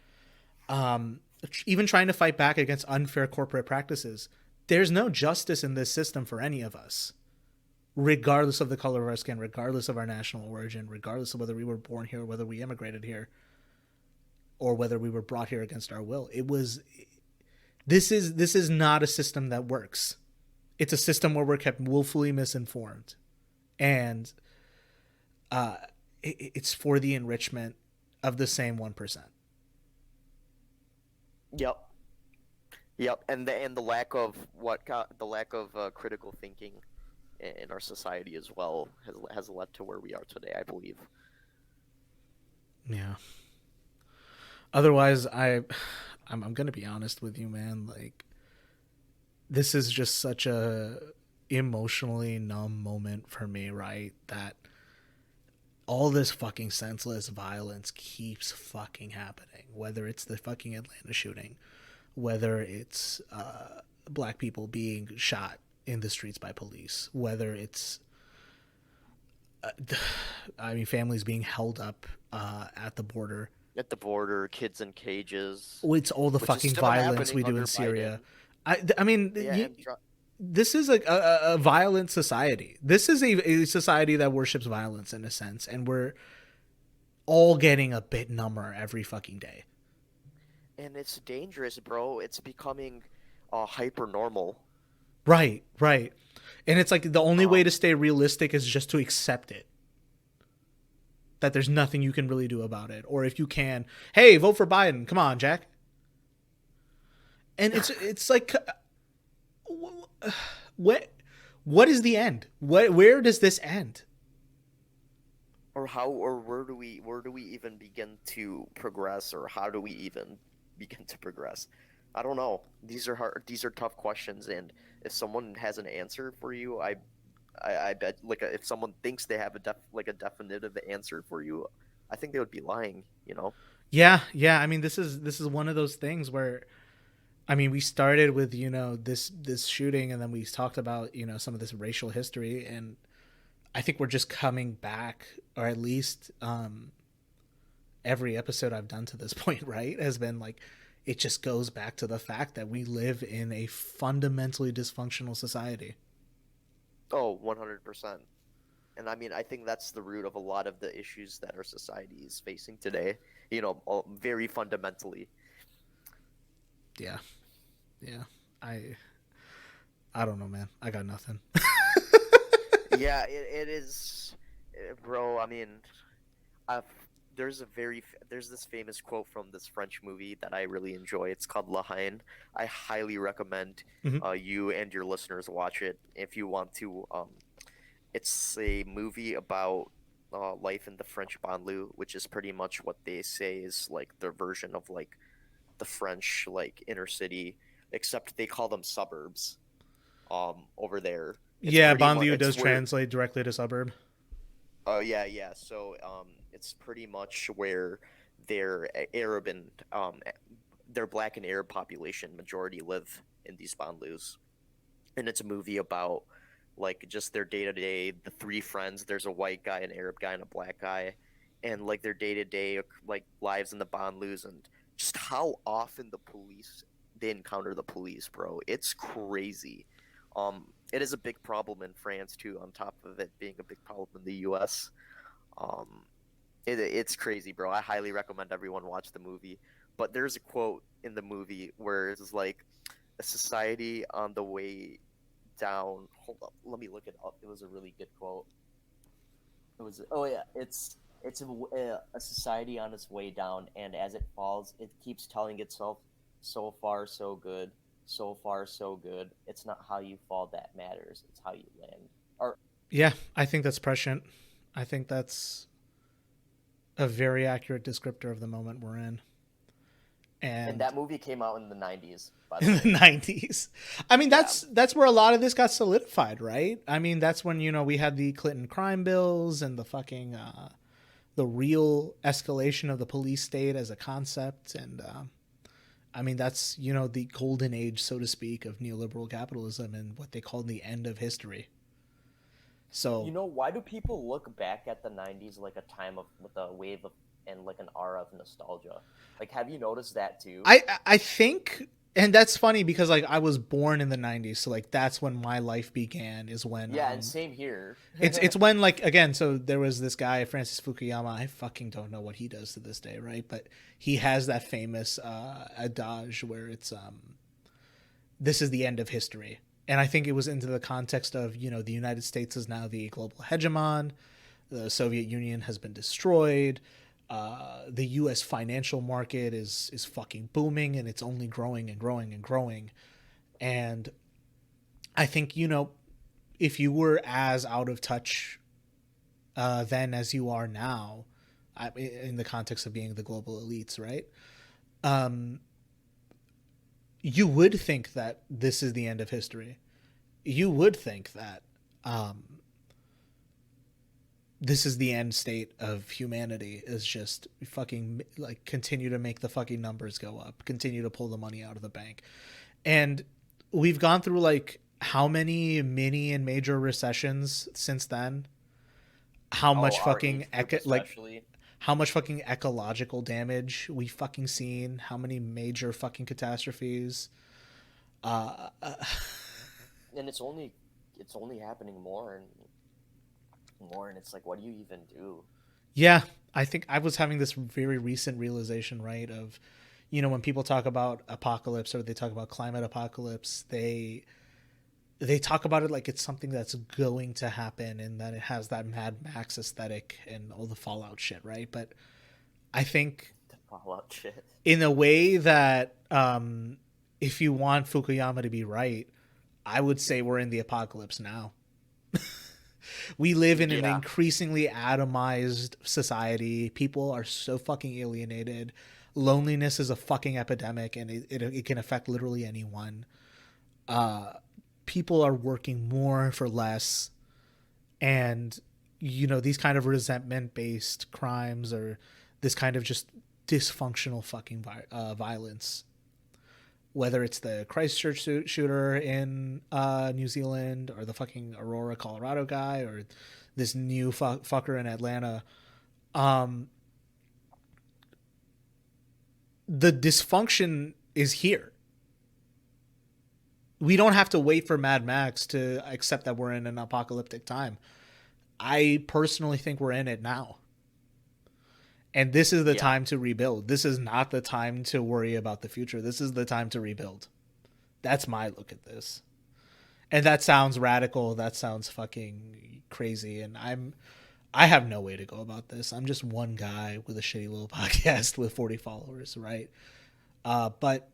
Speaker 3: even trying to fight back against unfair corporate practices. There's no justice in this system for any of us, regardless of the color of our skin, regardless of our national origin, regardless of whether we were born here, whether we immigrated here, or whether we were brought here against our will. This is not a system that works. It's a system where we're kept willfully misinformed, and it's for the enrichment of the same 1%.
Speaker 4: Yep, and the lack of critical thinking in our society as well has led to where we are today, I believe.
Speaker 3: Yeah. Otherwise, I'm gonna be honest with you, man. Like, this is just such a emotionally numb moment for me, right? That all this fucking senseless violence keeps fucking happening. Whether it's the fucking Atlanta shooting, whether it's Black people being shot in the streets by police, whether it's families being held up at the border.
Speaker 4: At the border, kids in cages.
Speaker 3: It's all the fucking violence we do in Syria. This is a violent society. This is a society that worships violence in a sense, and we're all getting a bit number every fucking day.
Speaker 4: And it's dangerous, bro. It's becoming hyper normal.
Speaker 3: Right. And it's like the only way to stay realistic is just to accept it. That there's nothing you can really do about it. Or if you can, hey, vote for Biden. Come on, Jack. And it's like, what is the end? Where does this end?
Speaker 4: Or where do we even begin to progress, or how do we even begin to progress? I don't know. These are hard. These are tough questions, and if someone has an answer for you, I bet like if someone thinks they have a definitive answer for you, I think they would be lying.
Speaker 3: Yeah, yeah. I mean, this is one of those things where, I mean, we started with this shooting, and then we talked about some of this racial history, and I think we're just coming back, or at least every episode I've done to this point, right, has been like, it just goes back to the fact that we live in a fundamentally dysfunctional society.
Speaker 4: Oh, 100%. And I mean, I think that's the root of a lot of the issues that our society is facing today, very fundamentally.
Speaker 3: Yeah. Yeah. I don't know, man. I got nothing.
Speaker 4: Yeah, it is, bro. I mean, I've, there's this famous quote from this French movie that I really enjoy. It's called La Haine. I highly recommend
Speaker 3: Mhm.
Speaker 4: you and your listeners watch it if you want to. It's a movie about life in the French banlieue, which is pretty much what they say is like their version of like the French like inner city, except they call them suburbs. Over there, it's
Speaker 3: Yeah,
Speaker 4: pretty much
Speaker 3: banlieue
Speaker 4: it's
Speaker 3: does
Speaker 4: where.
Speaker 3: translate directly to suburb.
Speaker 4: Oh yeah, yeah. So it's pretty much where their Arab and their Black and Arab population majority live in these banlieues, and it's a movie about like just their day to day. The three friends. There's a white guy, an Arab guy, and a black guy, and like their day to day like lives in the banlieues, and just how often they encounter the police, bro. It's crazy. It is a big problem in France too. On top of it being a big problem in the U.S. Um, it's crazy, bro. I highly recommend everyone watch the movie. But there's a quote in the movie where it's like a society on the way down. Hold up, let me look it up. It was a really good quote. It was it's a society on its way down, and as it falls, it keeps telling itself, "So far, so good. So far, so good. It's not how you fall that matters. It's how you land." Or
Speaker 3: Yeah, I think that's prescient. I think that's a very accurate descriptor of the moment we're in.
Speaker 4: and
Speaker 3: And
Speaker 4: that movie came out in the '90s, by the
Speaker 3: in the
Speaker 4: way.
Speaker 3: 90s. I mean,
Speaker 4: Yeah,
Speaker 3: that's where a lot of this got solidified, right? I mean, that's when we had the Clinton crime bills and the fucking the real escalation of the police state as a concept, and I mean, that's the golden age, so to speak, of neoliberal capitalism and what they call the end of history. So
Speaker 4: why do people look back at the '90s like a time of with a wave of and like an aura of nostalgia? Like, have you noticed that too?
Speaker 3: I think, and that's funny because like I was born in the 90s, so like that's when my life began, is when
Speaker 4: Yeah, and same here.
Speaker 3: it's when, like, again, so there was this guy Francis Fukuyama. I fucking don't know what he does to this day, right? But he has that famous adage where it's this is the end of history. And I think it was into the context of, the United States is now the global hegemon. The Soviet Union has been destroyed. The U.S. financial market is fucking booming, and it's only growing and growing and growing. And I think, if you were as out of touch then as you are now, in the context of being the global elites, right? You would think that this is the end of history. You would think that this is the end state of humanity, is just fucking like continue to make the fucking numbers go up, continue to pull the money out of the bank. And we've gone through like how many mini and major recessions since then? How
Speaker 4: Oh,
Speaker 3: much
Speaker 4: our
Speaker 3: fucking
Speaker 4: age group especially.
Speaker 3: how much fucking ecological damage we fucking seen, how many major fucking catastrophes. Uh, uh
Speaker 4: And it's only happening more and more, and it's like, what do you even do?
Speaker 3: yeah, I think I was having this very recent realization, right, of when people talk about apocalypse or they talk about climate apocalypse, they talk about it like it's something that's going to happen and that it has that Mad Max aesthetic and all the Fallout shit, right? But I think
Speaker 4: The Fallout shit.
Speaker 3: in a way that if you want Fukuyama to be right, I would say we're in the apocalypse now. We live in an
Speaker 4: Yeah.
Speaker 3: increasingly atomized society. People are so fucking alienated. Loneliness is a fucking epidemic, and it can affect literally anyone. People are working more for less. And, you know, these kind of resentment based crimes, or this kind of just dysfunctional fucking violence, whether it's the Christchurch shooter in New Zealand, or the fucking Aurora, Colorado guy, or this new fucker in Atlanta. The dysfunction is here. We don't have to wait for Mad Max to accept that we're in an apocalyptic time. I personally think we're in it now. And this is the time to rebuild. This is not the time to worry about the future. This is the time to rebuild. That's my look at this. And that sounds radical. That sounds fucking crazy. And I have no way to go about this. I'm just one guy with a shitty little podcast with 40 followers, right? But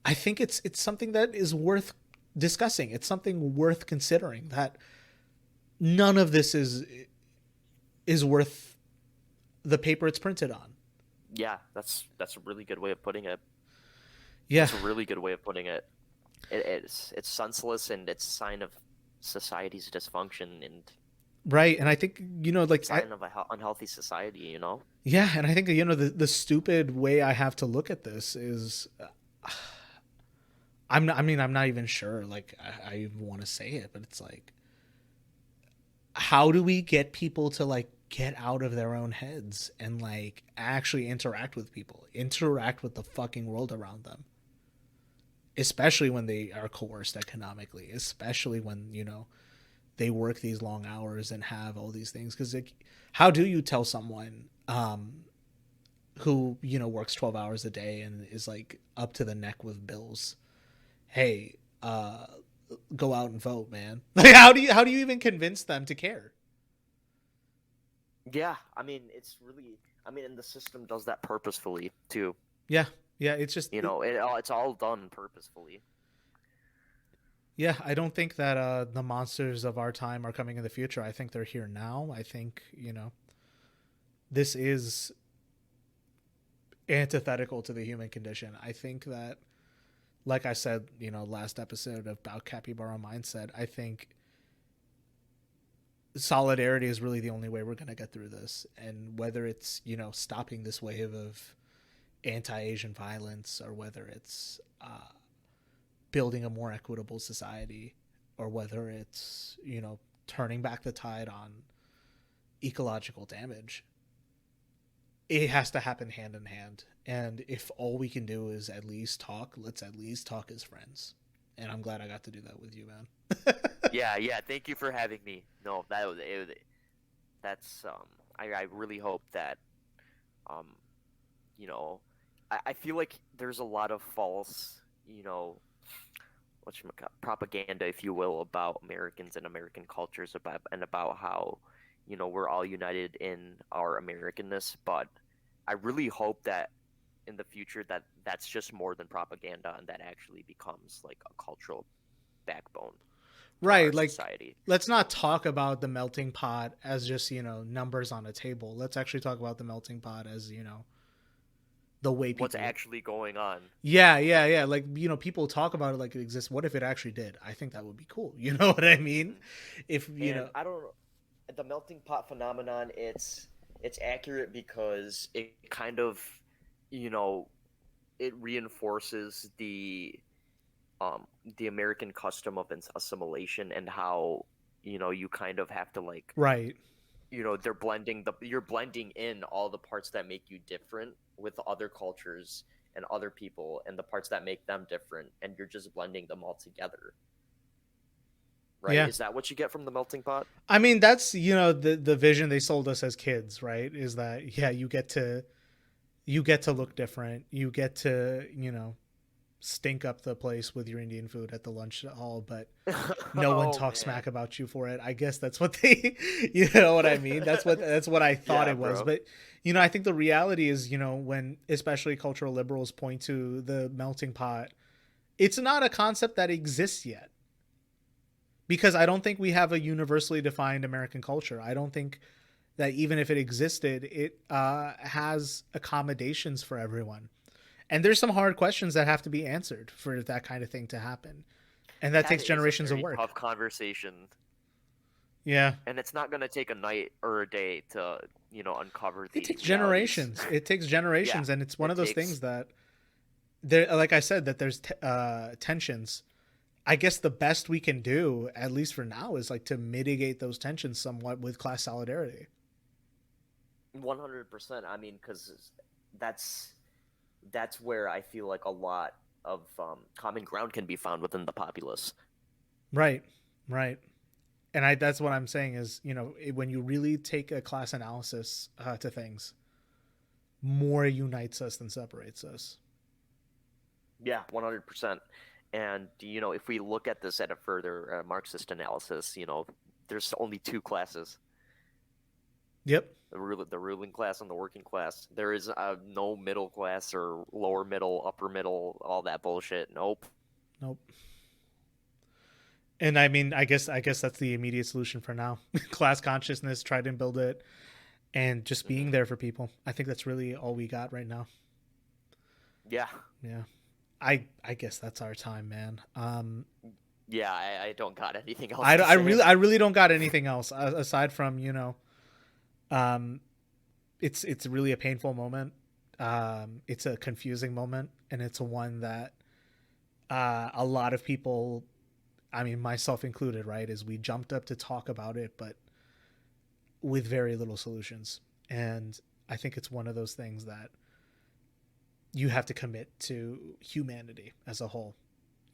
Speaker 3: I think it's something that is worth discussing. It's something worth considering, that none of this is worth the paper it's printed on.
Speaker 4: Yeah, that's a really good way of putting it.
Speaker 3: Yeah,
Speaker 4: that's a really good way of putting it. It's senseless, and it's a sign of society's dysfunction, and
Speaker 3: right. And I think, you know, like,
Speaker 4: sign of an unhealthy society, you know.
Speaker 3: Yeah, and I think, you know, the stupid way I have to look at this is, I'm not even sure, like, I even want to say it, but it's like, how do we get people to, like, get out of their own heads and, like, actually interact with people, interact with the fucking world around them, especially when they are coerced economically, especially when, you know, they work these long hours and have all these things. Because, like, how do you tell someone who, you know, works 12 hours a day and is, like, up to the neck with bills, hey, go out and vote, man? Like, how do you even convince them to care?
Speaker 4: Yeah, I mean, it's really, I mean, and the system does that purposefully too.
Speaker 3: Yeah, it's just,
Speaker 4: you know, it's all done purposefully.
Speaker 3: Yeah, I don't think that the monsters of our time are coming in the future. I think they're here now. I think, you know, this is antithetical to the human condition. I think that, like I said, you know, last episode about Capybara Mindset, I think solidarity is really the only way we're going to get through this. And whether it's, you know, stopping this wave of anti-Asian violence, or whether it's building a more equitable society, or whether it's, you know, turning back the tide on ecological damage, it has to happen hand in hand. And if all we can do is at least talk, let's at least talk as friends. And I'm glad I got to do that with you, man.
Speaker 4: yeah. Thank you for having me. No, that's I really hope that, you know, I feel like there's a lot of false, you know, propaganda, if you will, about Americans and American cultures, about how, you know, we're all united in our Americanness. But I really hope that in the future that's just more than propaganda, and that actually becomes like a cultural backbone,
Speaker 3: right? Like,
Speaker 4: society.
Speaker 3: Let's not talk about the melting pot as just, you know, numbers on a table. Let's actually talk about the melting pot as, you know, the way people,
Speaker 4: what's actually going on.
Speaker 3: Yeah. Like, you know, people talk about it like it exists. What if it actually did? I think that would be cool. You know what I mean? If, you know,
Speaker 4: I don't, the melting pot phenomenon, it's accurate because it kind of, you know, it reinforces the American custom of assimilation, and how, you know, you kind of have to, like,
Speaker 3: right,
Speaker 4: you know, you're blending in all the parts that make you different with other cultures and other people, and the parts that make them different, and you're just blending them all together. Right?
Speaker 3: Yeah.
Speaker 4: Is that what you get from the melting pot?
Speaker 3: I mean, that's, you know, the vision they sold us as kids, right? Is that, yeah, you get to look different. You get to, you know, stink up the place with your Indian food at the lunch hall, but no one talks smack about you for it. I guess that's what they, you know what I mean? That's what I thought it was. Bro. But, you know, I think the reality is, you know, when especially cultural liberals point to the melting pot, it's not a concept that exists yet. Because I don't think we have a universally defined American culture. I don't think that even if it existed, it has accommodations for everyone. And there's some hard questions that have to be answered for that kind of thing to happen. And that takes generations of work.
Speaker 4: Tough conversation.
Speaker 3: Yeah.
Speaker 4: And it's not going to take a night or a day to, uncover
Speaker 3: It
Speaker 4: these
Speaker 3: takes
Speaker 4: realities.
Speaker 3: generations. It takes
Speaker 4: Yeah,
Speaker 3: generations, and it's one
Speaker 4: it
Speaker 3: of those
Speaker 4: takes.
Speaker 3: things that there, like I said, that there's tensions. I guess the best we can do, at least for now, is like to mitigate those tensions somewhat with class solidarity.
Speaker 4: 100%. I mean, because that's that's where I feel like a lot of common ground can be found within the populace.
Speaker 3: Right, right. And I that's what I'm saying is, when you really take a class analysis to things, more unites us than separates us.
Speaker 4: Yeah, 100%. And if we look at this at a further Marxist analysis, there's only two classes:
Speaker 3: Yep.
Speaker 4: the ruling class and the working class. There is no middle class or lower middle, upper middle, all that bullshit. Nope.
Speaker 3: Nope. And I mean, I guess that's the immediate solution for now. Class consciousness, try to build it, and just being
Speaker 4: Hmm.
Speaker 3: there for people. I think that's really all we got right now.
Speaker 4: Yeah,
Speaker 3: Yeah. I guess that's our time, man.
Speaker 4: yeah. I don't got anything else
Speaker 3: I,
Speaker 4: to
Speaker 3: I
Speaker 4: say.
Speaker 3: really I really don't got anything else aside from um, it's really a painful moment. It's a confusing moment, and it's one that a lot of people, I mean myself included, right, is we jumped up to talk about it, but with very little solutions. And I think it's one of those things that you have to commit to humanity as a whole.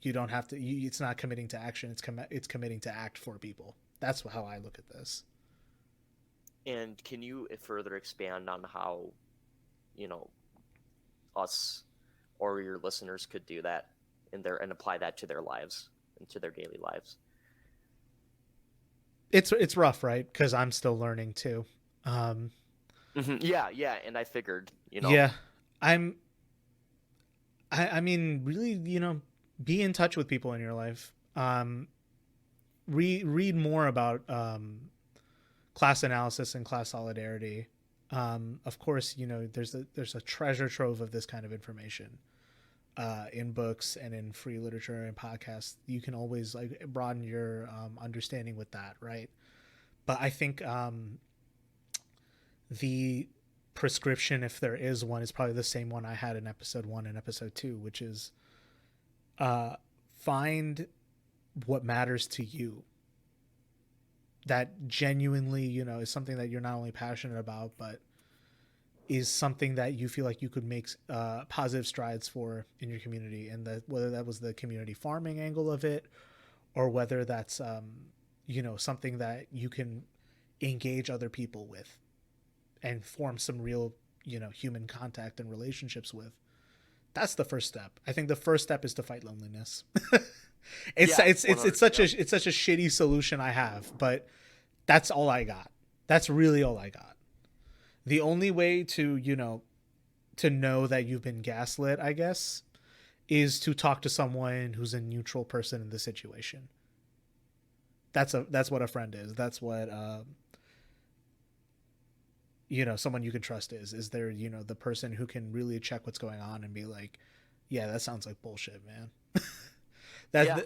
Speaker 3: You don't have to. It's not committing to action. It's committing to act for people. That's how I look at this.
Speaker 4: And can you further expand on how, you know, us or your listeners could do that and apply that to their lives and to their daily lives?
Speaker 3: It's rough, right? Because I'm still learning too. Um,
Speaker 4: Yeah, yeah, and I figured,
Speaker 3: yeah, I'm. I mean, really, be in touch with people in your life. Read more about class analysis and class solidarity. Of course, there's a treasure trove of this kind of information in books and in free literature and podcasts. You can always like broaden your understanding with that, right? But I think the prescription, if there is one, is probably the same one I had in episode 1 and episode 2, which is find what matters to you, that genuinely, is something that you're not only passionate about, but is something that you feel like you could make positive strides for in your community. And that whether that was the community farming angle of it, or whether that's something that you can engage other people with and form some real human contact and relationships with. That's the first step. I think the first step is to fight loneliness. it's
Speaker 4: Yeah,
Speaker 3: it's
Speaker 4: 100.
Speaker 3: such a
Speaker 4: Yep.
Speaker 3: it's such a shitty solution I have, but that's all I got. That's really all I got. The only way to know that you've been gaslit, I guess, is to talk to someone who's a neutral person in the situation. That's what a friend is. That's what someone you can trust is there, the person who can really check what's going on and be like, yeah, that sounds like bullshit, man. That's
Speaker 4: Yeah.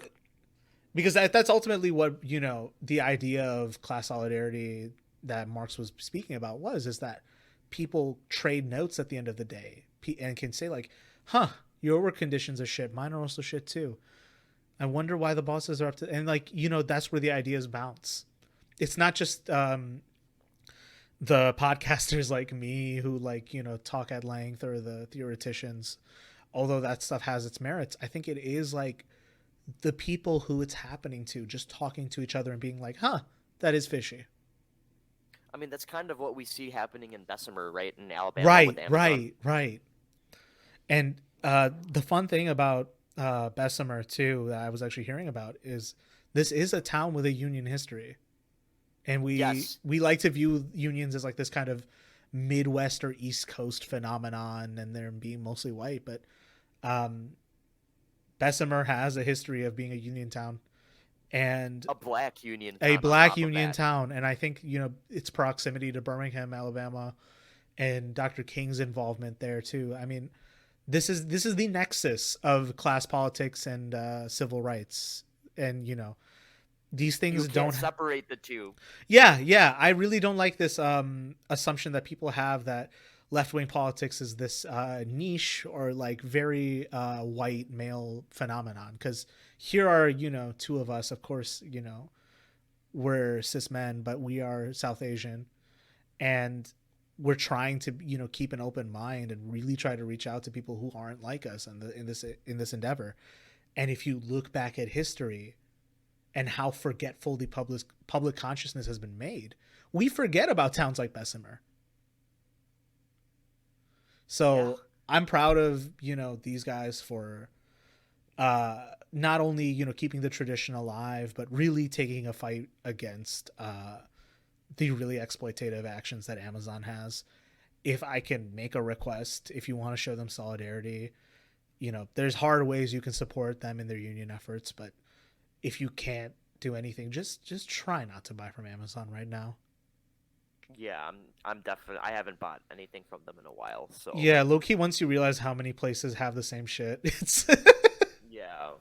Speaker 3: because that's ultimately what the idea of class solidarity that Marx was speaking about is that people trade notes at the end of the day and can say like, huh, your work conditions are shit, mine are also shit too, I wonder why the bosses are up to, and like, that's where the ideas bounce. It's not just the podcasters like me who like talk at length, or the theoreticians, although that stuff has its merits. I think it is like the people who it's happening to just talking to each other and being like, huh, that is fishy.
Speaker 4: I mean, that's kind of what we see happening in Bessemer, right, in Alabama with
Speaker 3: Right,
Speaker 4: Amazon.
Speaker 3: right, right. And the fun thing about Bessemer too that I was actually hearing about is this is a town with a union history, and we
Speaker 4: Yes.
Speaker 3: we like to view unions as like this kind of Midwest or East Coast phenomenon, and they're being mostly white. But um, Bessemer has a history of being a union town and
Speaker 4: A black union
Speaker 3: a
Speaker 4: town on
Speaker 3: black
Speaker 4: top of
Speaker 3: union
Speaker 4: that.
Speaker 3: town, and I think its proximity to Birmingham, Alabama, and Dr. King's involvement there too. I mean, this is the nexus of class politics and civil rights, and these things
Speaker 4: You
Speaker 3: don't
Speaker 4: can't separate the two.
Speaker 3: Yeah, I really don't like this assumption that people have that left-wing politics is this niche or like very white male phenomenon, because here are, you know, two of us, of course, you know, we're cis men, but we are South Asian, and we're trying to, you know, keep an open mind and really try to reach out to people who aren't like us in this endeavor. And if you look back at history and how forgetful the public consciousness has been made, we forget about towns like Bessemer. So I'm proud of, you know, these guys for not only, you know, keeping the tradition alive, but really taking a fight against the really exploitative actions that Amazon has. If I can make a request, if you want to show them solidarity, you know, there's hard ways you can support them in their union efforts, but if you can't do anything, just try not to buy from Amazon right now.
Speaker 4: Yeah, I'm definitely. I haven't bought anything from them in a while, so
Speaker 3: Yeah, low key, once you realize how many places have the same shit, it's
Speaker 4: yeah.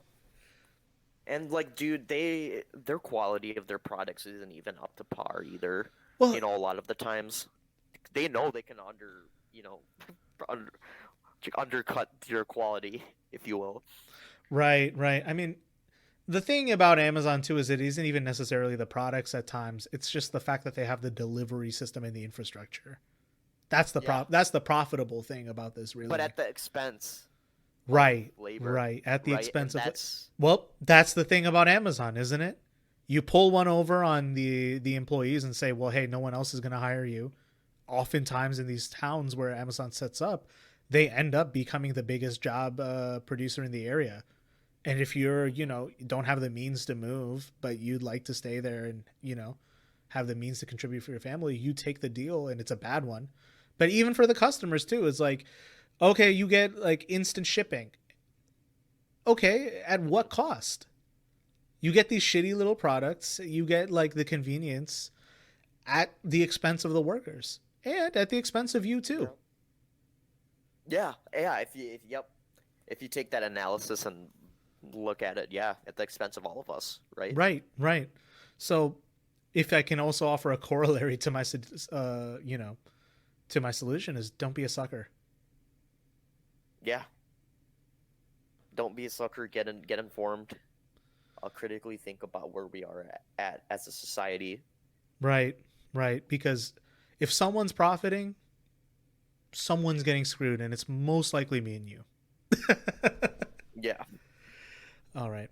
Speaker 4: And like, dude, their quality of their products isn't even up to par either.
Speaker 3: well,
Speaker 4: You know, a lot of the times they know they can under, undercut your quality, if you will.
Speaker 3: right. I mean, the thing about Amazon too is it isn't even necessarily the products at times. It's just the fact that they have the delivery system and the infrastructure. That's that's the profitable thing about this, really.
Speaker 4: But at the expense
Speaker 3: right,
Speaker 4: labor,
Speaker 3: right, at the
Speaker 4: right?
Speaker 3: expense
Speaker 4: And
Speaker 3: of
Speaker 4: that's
Speaker 3: well, that's the thing about Amazon, isn't it? You pull one over on the employees and say, well, hey, no one else is going to hire you. Oftentimes in these towns where Amazon sets up, they end up becoming the biggest job producer in the area. And if you're, you know, don't have the means to move, but you'd like to stay there and, you know, have the means to contribute for your family, you take the deal, and it's a bad one. But even for the customers too, it's like, okay, you get like instant shipping. Okay, at what cost? You get these shitty little products, you get like the convenience at the expense of the workers and at the expense of you too.
Speaker 4: yeah. If you take that analysis and look at it, yeah, at the expense of all of us, right?
Speaker 3: Right. So if I can also offer a corollary to my, you know, to my solution is don't be a sucker.
Speaker 4: Yeah. Don't be a sucker. Get informed. I'll critically think about where we are at as a society.
Speaker 3: Right. Because if someone's profiting, someone's getting screwed, and it's most likely me and you.
Speaker 4: Yeah.
Speaker 3: All right.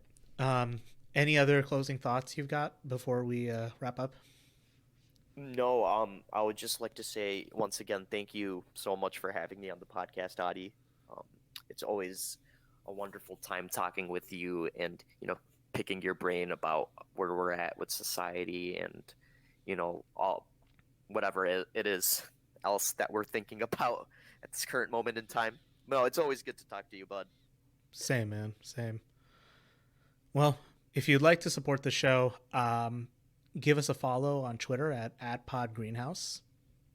Speaker 3: Any other closing thoughts you've got before we wrap up?
Speaker 4: No, I would just like to say once again, thank you so much for having me on the podcast, Adi. It's always a wonderful time talking with you and, you know, picking your brain about where we're at with society and, you know, all whatever it is else that we're thinking about at this current moment in time. No, it's always good to talk to you, bud.
Speaker 3: Same, man. Same. Well, if you'd like to support the show, give us a follow on Twitter at @podgreenhouse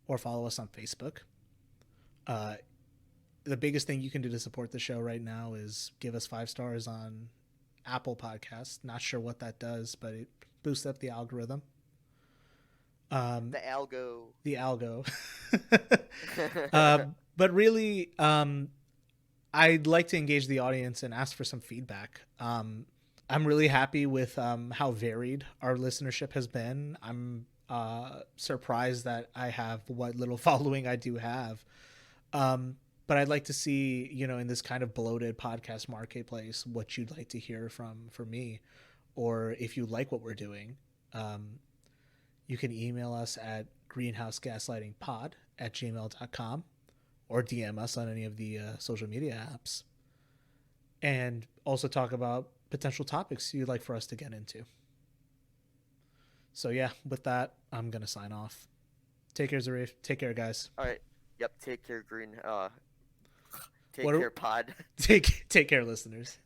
Speaker 3: or follow us on Facebook. The biggest thing you can do to support the show right now is give us 5 stars on Apple Podcasts. Not sure what that does, but it boosts up the algorithm.
Speaker 4: The algo.
Speaker 3: The algo. But really, I'd like to engage the audience and ask for some feedback. I'm really happy with how varied our listenership has been. I'm surprised that I have what little following I do have. But I'd like to see, you know, in this kind of bloated podcast marketplace, what you'd like to hear from me, or if you like what we're doing. You can email us at greenhousegaslightingpod@gmail.com or DM us on any of the social media apps, and also talk about potential topics you'd like for us to get into. So yeah, with that, I'm going to sign off. Take care, Zarif. Take care, guys.
Speaker 4: All right. Yep. Take care, Green. Take care, Pod.
Speaker 3: Take care, listeners.